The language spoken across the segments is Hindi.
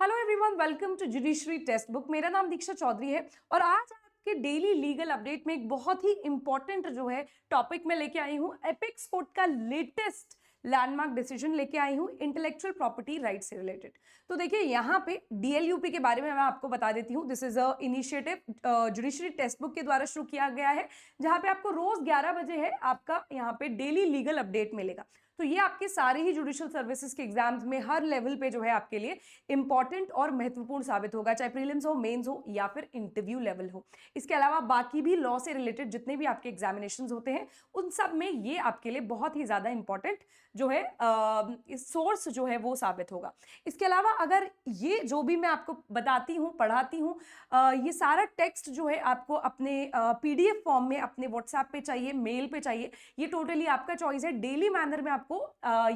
Hello everyone, welcome to judiciary textbook. मेरा नाम दीक्षा चौधरी है और आज आपके डेली लीगल अपडेट में एक बहुत ही इंपॉर्टेंट जो है टॉपिक में लेके आई हूँ। एपेक्स कोर्ट का लेटेस्ट लैंडमार्क डिसीजन लेके आई हूँ इंटेलेक्चुअल प्रॉपर्टी राइट से रिलेटेड। तो देखिए यहाँ पे डीएलयूपी के बारे में मैं आपको बता देती हूँ। This is a initiative judiciary text book के द्वारा शुरू किया गया है, जहाँ पे आपको रोज 11 बजे है आपका यहाँ पे डेली लीगल अपडेट मिलेगा। तो ये आपके सारे ही जुडिशियल सर्विसेज के एग्जाम्स में हर लेवल पे जो है आपके लिए इंपॉर्टेंट और महत्वपूर्ण साबित होगा, चाहे प्रीलिम्स हो, मेंस हो या फिर इंटरव्यू लेवल हो। इसके अलावा बाकी भी लॉ से रिलेटेड जितने भी आपके एग्जामिनेशंस होते हैं उन सब में ये आपके लिए बहुत ही ज्यादा इंपॉर्टेंट जो है सोर्स जो है वो साबित होगा। इसके अलावा अगर ये जो भी मैं आपको बताती हूँ, पढ़ाती हूँ, ये सारा टेक्स्ट जो है आपको अपने पीडीएफ फॉर्म में अपने व्हाट्सएप पे चाहिए, मेल पे चाहिए, ये टोटली आपका चॉइस है। डेली मैनर में आपको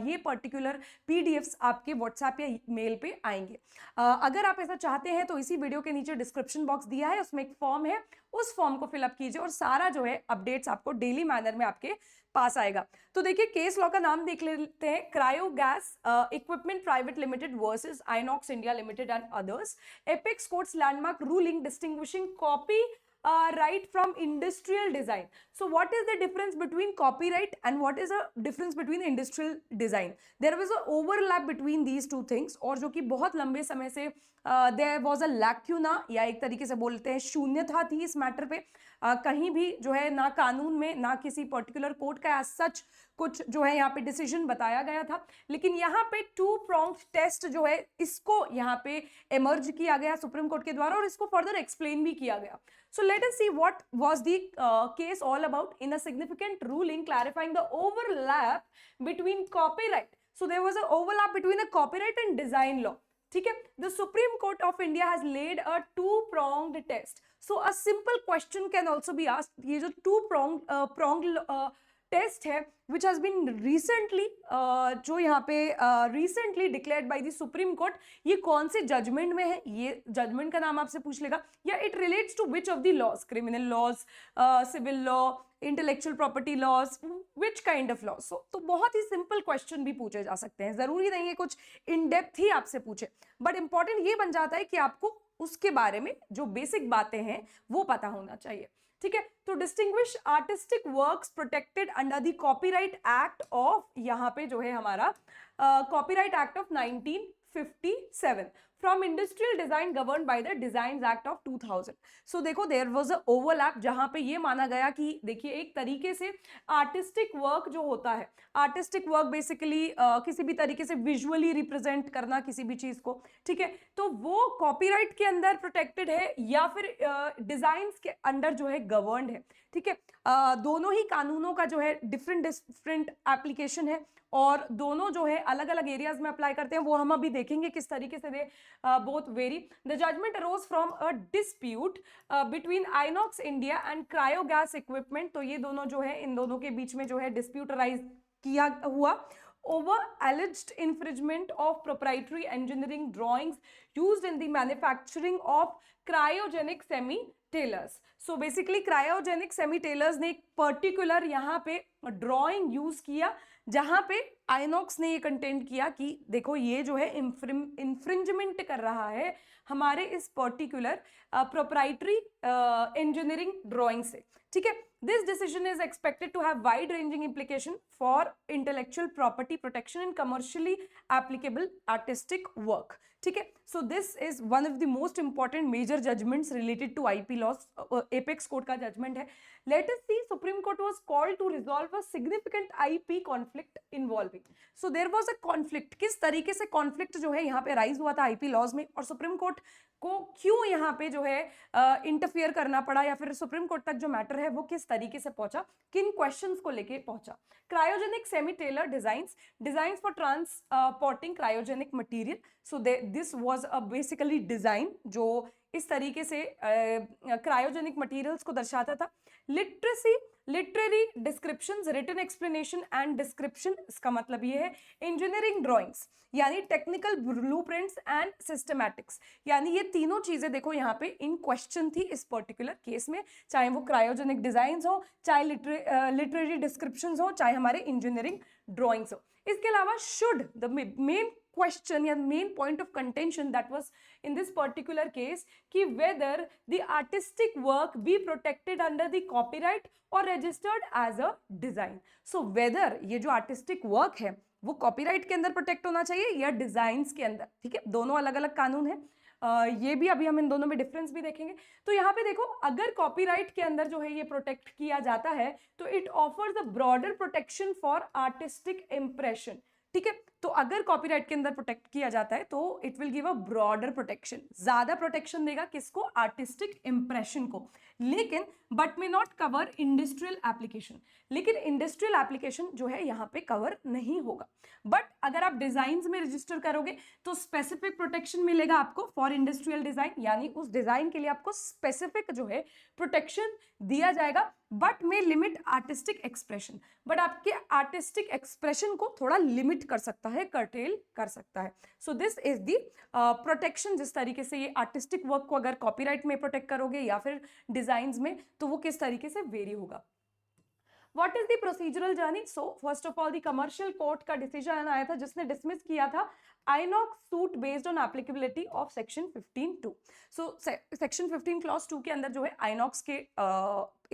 ये पर्टिकुलर पीडीएफ्स आपके व्हाट्सएप या मेल पे आएंगे। अगर आप ऐसा चाहते हैं तो इसी वीडियो के नीचे डिस्क्रिप्शन बॉक्स दिया है, उसमें एक फॉर्म है, उस फॉर्म को फिलअप कीजिए और सारा जो है अपडेट्स आपको डेली मैनर में आपके पास आएगा। तो देखिए केस लॉ का नाम देख लेते हैं, cryo gas equipment private limited versus INOX India limited and others. Apex courts landmark ruling distinguishing copy right from industrial design. So what is the difference between copyright and what is the difference between industrial design? There was a overlap between these two things और जो कि बहुत लंबे समय से there was a lacuna या एक तरीके से बोलते हैं शून्यता थी इस मैटर पे। कहीं भी जो है ना कानून में ना किसी पर्टिकुलर कोर्ट का as such कुछ जो है यहाँ पे डिसीजन बताया गया था, लेकिन यहाँ पे टू प्रोंग्ड टेस्ट जो है इसको यहाँ पे एमर्ज किया गया सुप्रीम कोर्ट के द्वारा और इसको फर्दर एक्सप्लेन भी किया गया। So let us see what was the case all about in a significant ruling clarifying the overlap between copyright. So there was an overlap between the copyright and design law. ठीक है, the Supreme Court of India has laid a two-pronged test. So a simple question can also be asked. ये जो two-pronged टेस्ट है विच हैज बीन रिसेंटली जो यहाँ पे recently declared by the supreme court, ये कौन से जजमेंट में है, ये जजमेंट का नाम आपसे पूछ लेगा, या it relates to which of the laws, criminal laws, civil law, intellectual property laws, which kind of laws. तो बहुत ही सिंपल क्वेश्चन भी पूछे जा सकते हैं, जरूरी नहीं है कुछ इन डेप्थ ही आपसे पूछे, बट इंपॉर्टेंट ये बन जाता है कि आपको उसके बारे में जो बेसिक बातें हैं वो पता होना चाहिए। ठीक है, तो distinguish artistic works protected under the copyright act of, यहाँ पे जो है हमारा copyright act of 1957 from industrial design govern by the design act of 2000। सो देखो देयर वाज अ ओवरलैप, जहां पे ये माना गया कि देखिए एक तरीके से आर्टिस्टिक वर्क जो होता है, आर्टिस्टिक वर्क बेसिकली किसी भी तरीके से विजुअली रिप्रेजेंट करना किसी भी चीज को, ठीक है, तो वो कॉपीराइट के अंदर प्रोटेक्टेड है या फिर डिजाइन के अंडर जो है गवर्नड है। ठीक है, दोनों ही कानूनों का जो है डिफरेंट एप्लीकेशन है और दोनों जो है अलग अलग एरियाज में अप्लाई करते हैं, वो हम अभी देखेंगे किस तरीके से दे both vary. The judgment arose from a dispute between Inox India and Cryogas Equipment. तो ये दोनों जो है इन दोनों के बीच में जो है dispute arise किया हुआ over alleged infringement of proprietary engineering drawings used in the manufacturing of cryogenic semi-tailors. So basically cryogenic semi-tailors ने एक पर्टिकुलर यहाँ पे ड्रॉइंग यूज किया जहां पे आइनॉक्स ने ये कंटेंट किया कि देखो ये जो है इंफ्रिंजमेंट कर रहा है हमारे इस पर्टिकुलर प्रोप्राइटरी इंजीनियरिंग ड्राइंग से। ठीक है, this decision is expected to have wide ranging implication for intellectual property protection in commercially applicable artistic work. ठीक है, so this is one of the most important major judgments related to IP laws. Apex court का जजमेंट है। Let us see, supreme court was called to resolve a significant IP conflict involving. So there was a conflict, किस तरीके से कॉन्फ्लिक्ट जो है यहाँ पे राइज हुआ था आईपी लॉज में और सुप्रीम कोर्ट को क्यों यहाँ पे जो है इंटरफियर करना पड़ा या फिर सुप्रीम कोर्ट तक जो मैटर है वो किस तरीके से पहुंचा, किन क्वेश्चंस को लेके पहुंचा। Cryogenic semi trailer designs for transporting cryogenic material. So this was a basically design जो इस तरीके से क्रायोजेनिक मटेरियल्स को दर्शाता था। Literary descriptions, written explanation and description, इसका मतलब ये है इंजीनियरिंग ड्राइंग्स यानी टेक्निकल ब्लूप्रिंट्स एंड सिस्टमैटिक्स, यानी ये तीनों चीजें देखो यहाँ पे इन क्वेश्चन थी इस पर्टिकुलर केस में, चाहे वो क्रायोजेनिक डिजाइन हो, चाहे लिटरेरी डिस्क्रिप्शन हो, चाहे हमारे इंजीनियरिंग ड्राइंग्स हो। इसके अलावा शुड द मेन क्वेश्चन या main point of contention that was in this particular case कि whether the artistic work be protected under the copyright और registered as a design. So whether ये जो आर्टिस्टिक वर्क है वो कॉपीराइट के अंदर प्रोटेक्ट होना चाहिए या डिजाइन्स के अंदर, ठीक है, दोनों अलग अलग कानून है। ये भी अभी हम इन दोनों में डिफरेंस भी देखेंगे। तो यहाँ पे देखो, अगर कॉपीराइट के अंदर जो है ये प्रोटेक्ट किया जाता है तो it offers a broader protection for artistic impression, ठीक है। तो अगर कॉपीराइट के अंदर प्रोटेक्ट किया जाता है तो it will give a broader protection, ज्यादा प्रोटेक्शन देगा किसको, आर्टिस्टिक इंप्रेशन को, लेकिन but may not cover industrial application, लेकिन इंडस्ट्रियल एप्लीकेशन जो है यहाँ पे कवर नहीं होगा। बट अगर आप डिजाइन में रजिस्टर करोगे तो स्पेसिफिक प्रोटेक्शन मिलेगा आपको फॉर इंडस्ट्रियल डिजाइन, यानी उस डिजाइन के लिए आपको स्पेसिफिक जो है प्रोटेक्शन दिया जाएगा, but may limit artistic expression, but आपके आर्टिस्टिक एक्सप्रेशन को थोड़ा लिमिट कर सकता है, कर्टेल कर सकता है। So this is the protection, जिस तरीके से ये आर्टिस्टिक वर्क को अगर कॉपीराइट में प्रोटेक्ट करोगे या फिर डिजाइन्स में तो वो किस तरीके से वेरी होगा। What is the procedural journey? So first of all, the commercial court का डिसीजन आया था जिसने डिसमिस किया था INOX suit based on applicability of section 15(2). So section 15 clause 2 के अंदर जो है INOX के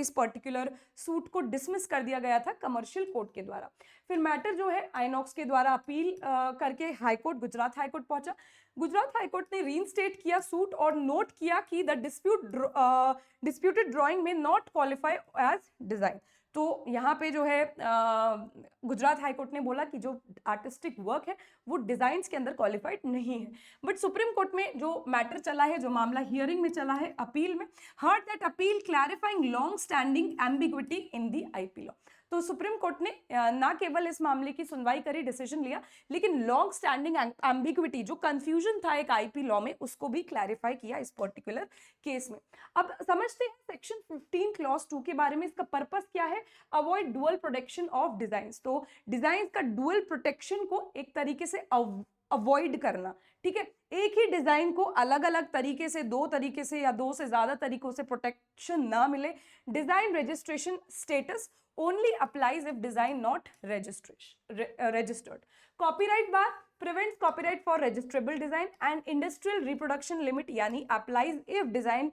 इस पर्टिकुलर सूट को डिसमिस कर दिया गया था कमर्शियल कोर्ट के द्वारा। फिर मैटर जो है INOX के द्वारा अपील करके high court, Gujarat high court पहुंचा। गुजरात हाई कोर्ट ने रीइंस्टेट किया सूट और नोट किया कि द डिस्प्यूटेड ड्राइंग में नॉट क्वालिफाई एज डिजाइन। तो यहाँ पे जो है गुजरात हाई कोर्ट ने बोला कि जो आर्टिस्टिक वर्क है वो डिजाइन्स के अंदर क्वालिफाइड नहीं है। बट सुप्रीम कोर्ट में जो मैटर चला है, जो मामला हियरिंग में चला है, अपील में, heard that appeal clarifying long standing ambiguity in the IP law. तो सुप्रीम कोर्ट ने ना केवल इस मामले की सुनवाई करी, डिसीजन लिया, लेकिन लॉन्ग स्टैंडिंग एम्बिग्विटी, जो कंफ्यूजन था एक आईपी लॉ में, उसको भी क्लैरिफाई किया इस पर्टिकुलर केस में। अब समझते हैं सेक्शन 15 क्लॉज 2 के बारे में। इसका पर्पस क्या है, avoid dual protection of designs. तो डिजाइन्स का डुअल प्रोटेक्शन को एक तरीके से अवॉइड करना, ठीक है, एक ही डिजाइन को अलग अलग तरीके से, दो तरीके से या दो से ज्यादा तरीकों से प्रोटेक्शन ना मिले। Design registration status only applies if design not registered. Copyright bar prevents copyright for registrable design, and industrial reproduction limit yani applies if design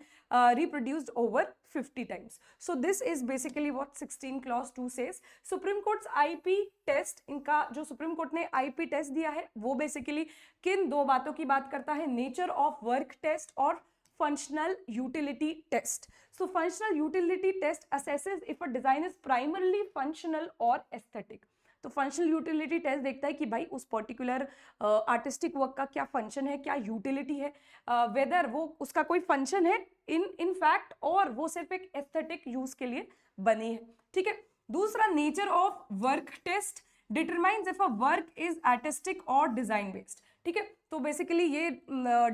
reproduced over 50 times. So this is basically what 16 clause 2 says. Supreme Court's IP test, इनका जो सुप्रीम कोर्ट ने IP टेस्ट दिया है वो बेसिकली किन दो बातों की बात करता है, नेचर ऑफ वर्क टेस्ट और functional utility test. So functional utility test assesses if a design is primarily functional or aesthetic. तो फंक्शनल यूटिलिटी टेस्ट देखता है कि भाई उस पर्टिकुलर आर्टिस्टिक वर्क का क्या फंक्शन है, क्या यूटिलिटी है, वेदर वो उसका कोई फंक्शन है इन फैक्ट, और वो सिर्फ एक एस्थेटिक यूज के लिए बनी है, ठीक है। दूसरा, nature of work test determines if a work is artistic और डिजाइन बेस्ड, ठीक है। तो बेसिकली ये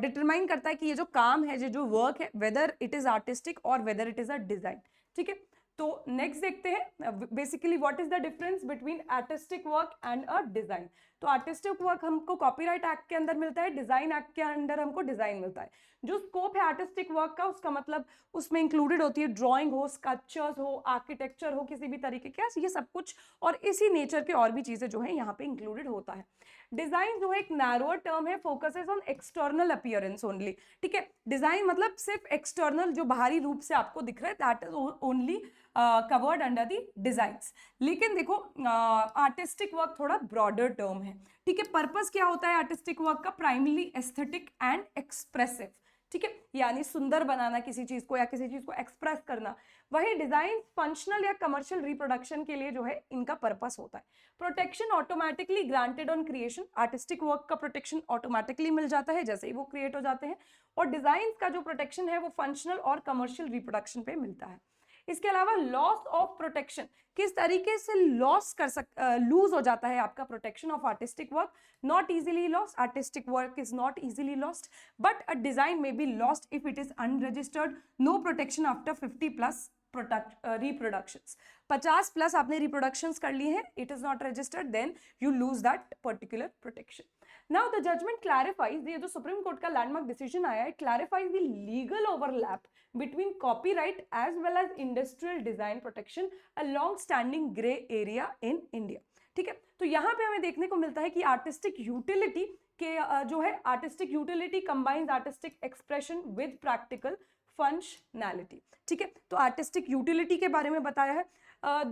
डिटरमाइन करता है कि ये जो काम है, जो वर्क है, वेदर इट इज आर्टिस्टिक और whether it is a design, ठीक है। तो नेक्स्ट देखते हैं basically what is the difference between artistic work and a design. तो आर्टिस्टिक वर्क हमको कॉपीराइट एक्ट के अंदर मिलता है, डिजाइन एक्ट के अंदर हमको डिजाइन मिलता है। जो स्कोप है आर्टिस्टिक वर्क का, उसका मतलब उसमें इंक्लूडेड होती है ड्राइंग हो, स्कल्पचर्स हो, आर्किटेक्चर हो, किसी भी तरीके के, ये सब कुछ, और इसी नेचर के और भी चीजें जो है यहाँ पे इंक्लूडेड होता है। डिजाइन जो है एक नैरोअर टर्म है, focuses on external appearance only, ठीक है। डिजाइन मतलब सिर्फ एक्सटर्नल, जो बाहरी रूप से आपको दिख रहा है, that is only covered under the designs. लेकिन देखो आर्टिस्टिक वर्क थोड़ा ब्रॉडर टर्म है, ठीक है। पर्पस क्या होता है आर्टिस्टिक वर्क का, प्राइमरली एस्थेटिक एंड एक्सप्रेसिव, ठीक है, यानी सुंदर बनाना किसी चीज को या किसी चीज को एक्सप्रेस करना। वही डिजाइन फंक्शनल या कमर्शियल रिप्रोडक्शन के लिए जो है इनका पर्पस होता है। Protection automatically granted on creation, artistic work का प्रोटेक्शन ऑटोमेटिकली मिल जाता है जैसे ही वो क्रिएट हो जाते हैं, और डिजाइन का जो प्रोटेक्शन है वो फंक्शनल और कमर्शियल रिप्रोडक्शन पे मिलता है। इसके अलावा लॉस ऑफ प्रोटेक्शन, किस तरीके से लूज हो जाता है आपका protection of artistic work, not easily lost, artistic work is not easily lost, but a design may be lost if it is unregistered, no protection after 50+ reproductions। 50+ आपने reproductions कर ली हैं, it is not registered, then you lose that particular protection. Now the judgment clarifies, ये जो सुप्रीम कोर्ट का लैंडमार्क डिसीजन आया है, clarifies the legal overlap between copyright as well as industrial design protection, a long standing gray area in India, ठीक है। तो यहाँ पे हमें देखने को मिलता है कि आर्टिस्टिक यूटिलिटी कि जो है artistic utility combines artistic expression with practical functionality. ठीक है, तो आर्टिस्टिक यूटिलिटी के बारे में बताया है।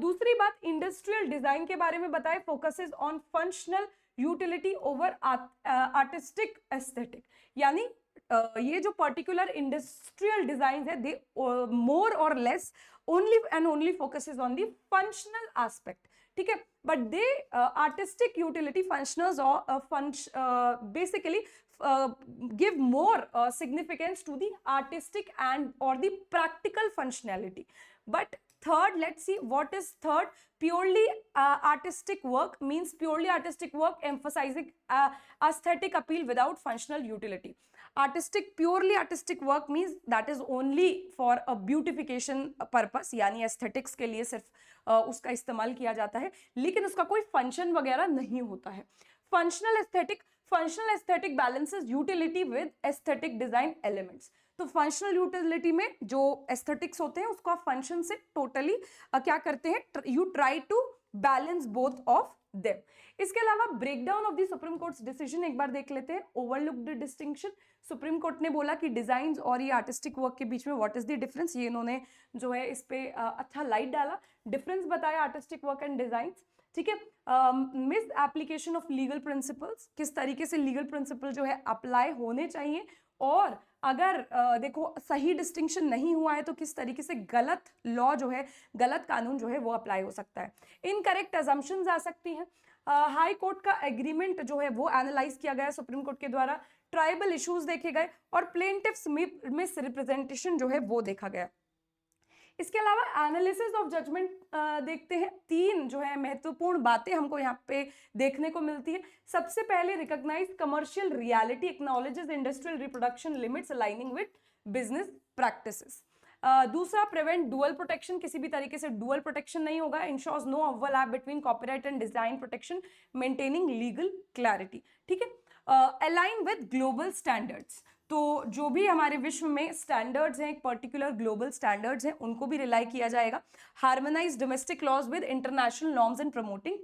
दूसरी बात इंडस्ट्रियल डिजाइन के बारे में बताया, focuses on functional utility over artistic aesthetic. यानी ये जो पर्टिकुलर इंडस्ट्रियल डिजाइन है, दे मोर और less only and only focuses on the functional aspect. ठीक है, but they artistic utility functionals और basically give more significance to the artistic and or the practical functionality. But third, let's see what is third. Purely artistic work means purely artistic work emphasizing aesthetic appeal without functional utility. Purely artistic work means that is only for a beautification purpose, यानी aesthetics के लिए सिर्फ उसका इस्तेमाल किया जाता है, लेकिन उसका कोई फंक्शन वगैरह नहीं होता है। Functional aesthetic balances utility with aesthetic design elements. तो फंक्शनल यूटिलिटी में जो एस्थेटिक्स होते हैं उसको आप फंक्शन से टोटली क्या करते हैं, you try to balance both of them. इसके अलावा breakdown of the supreme court's decision एक बार देख लेते हैं। ओवरलुक्ड डिस्टिंक्शन, सुप्रीम कोर्ट ने बोला कि डिजाइन और ये आर्टिस्टिक वर्क के बीच में व्हाट इज द डिफरेंस, ये इन्होंने जो है इस पे अच्छा लाइट डाला, डिफरेंस बताया आर्टिस्टिक वर्क एंड डिजाइन। ठीक है, miss application of legal principles, किस तरीके से लीगल प्रिंसिपल जो है अप्लाई होने चाहिए, और अगर देखो सही डिस्टिंक्शन नहीं हुआ है तो किस तरीके से गलत लॉ जो है, गलत कानून जो है वो अप्लाई हो सकता है। इनकरेक्ट अजम्पशंस आ सकती हैं। हाई कोर्ट का एग्रीमेंट जो है वो एनालाइज किया गया सुप्रीम कोर्ट के द्वारा, ट्राइबल इश्यूज देखे गए और प्लेंटिफ्स मिस रिप्रेजेंटेशन जो है वो देखा गया। इसके अलावा एनालिसिस ऑफ जजमेंट देखते हैं। तीन जो है महत्वपूर्ण बातें हमको यहाँ पे देखने को मिलती है। सबसे पहले recognise commercial reality acknowledges industrial reproduction limits aligning with business practices. दूसरा प्रिवेंट डुअल प्रोटेक्शन, किसी भी तरीके से डुअल प्रोटेक्शन नहीं होगा। Ensures no overlap between copyright and design protection, maintaining legal clarity. ठीक है, अलाइन विद ग्लोबल स्टैंडर्ड्स, तो जो भी हमारे विश्व में स्टैंडर्ड्स हैं, एक पर्टिकुलर ग्लोबल स्टैंडर्ड्स हैं, उनको भी रिलाई किया जाएगा। Harmonise domestic laws with international norms and promoting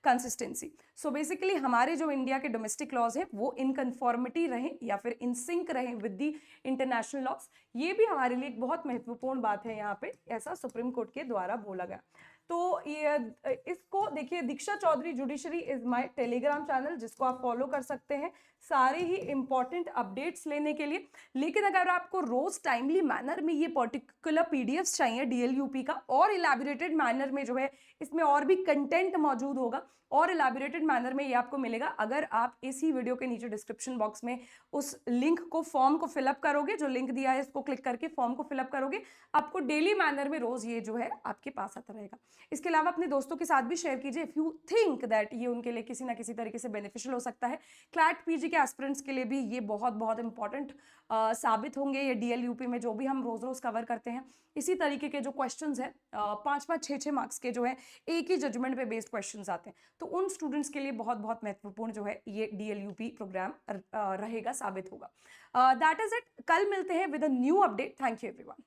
consistency. So basically हमारे जो इंडिया के डोमेस्टिक लॉज हैं वो इन कन्फॉर्मिटी रहें या फिर इन सिंक रहें विद दी इंटरनेशनल लॉज, ये भी हमारे लिए एक बहुत महत्वपूर्ण बात है यहाँ पे, ऐसा सुप्रीम कोर्ट के द्वारा बोला गया। तो ये इसको देखिए, Diksha Chaudhary judiciary is my Telegram channel, जिसको आप फॉलो कर सकते हैं सारे ही इंपॉर्टेंट अपडेट्स लेने के लिए। लेकिन अगर आपको रोज टाइमली मैनर में ये पर्टिकुलर पीडीएफ्स चाहिए डीएलयूपी का, और इलैबोरेटेड मैनर में जो है इसमें और भी कंटेंट मौजूद होगा, और इलैबोरेटेड मैनर में ये आपको मिलेगा अगर आप इसी वीडियो के नीचे डिस्क्रिप्शन बॉक्स में उस लिंक को, फॉर्म को फिलअप करोगे, जो लिंक दिया है इसको क्लिक करके फॉर्म को फिलअप करोगे, आपको डेली मैनर में रोज ये जो है आपके पास आता रहेगा। इसके अलावा अपने दोस्तों के साथ भी शेयर कीजिए इफ यू थिंक दैट ये उनके लिए किसी ना किसी तरीके से बेनिफिशियल हो सकता है। क्लैट पीजी के एस्पिरेंट्स के लिए भी ये बहुत बहुत इंपॉर्टेंट साबित होंगे। ये डीएलयूपी में जो भी हम रोज रोज कवर करते हैं, इसी तरीके के जो क्वेश्चंस हैं 5-5, 6-6 मार्क्स के जो है एक ही जजमेंट पे बेस्ड क्वेश्चंस आते हैं, तो उन स्टूडेंट्स के लिए बहुत बहुत महत्वपूर्ण जो है ये डीएलयूपी प्रोग्राम रहेगा, साबित होगा। That is it. कल मिलते हैं with a new update. Thank you everyone.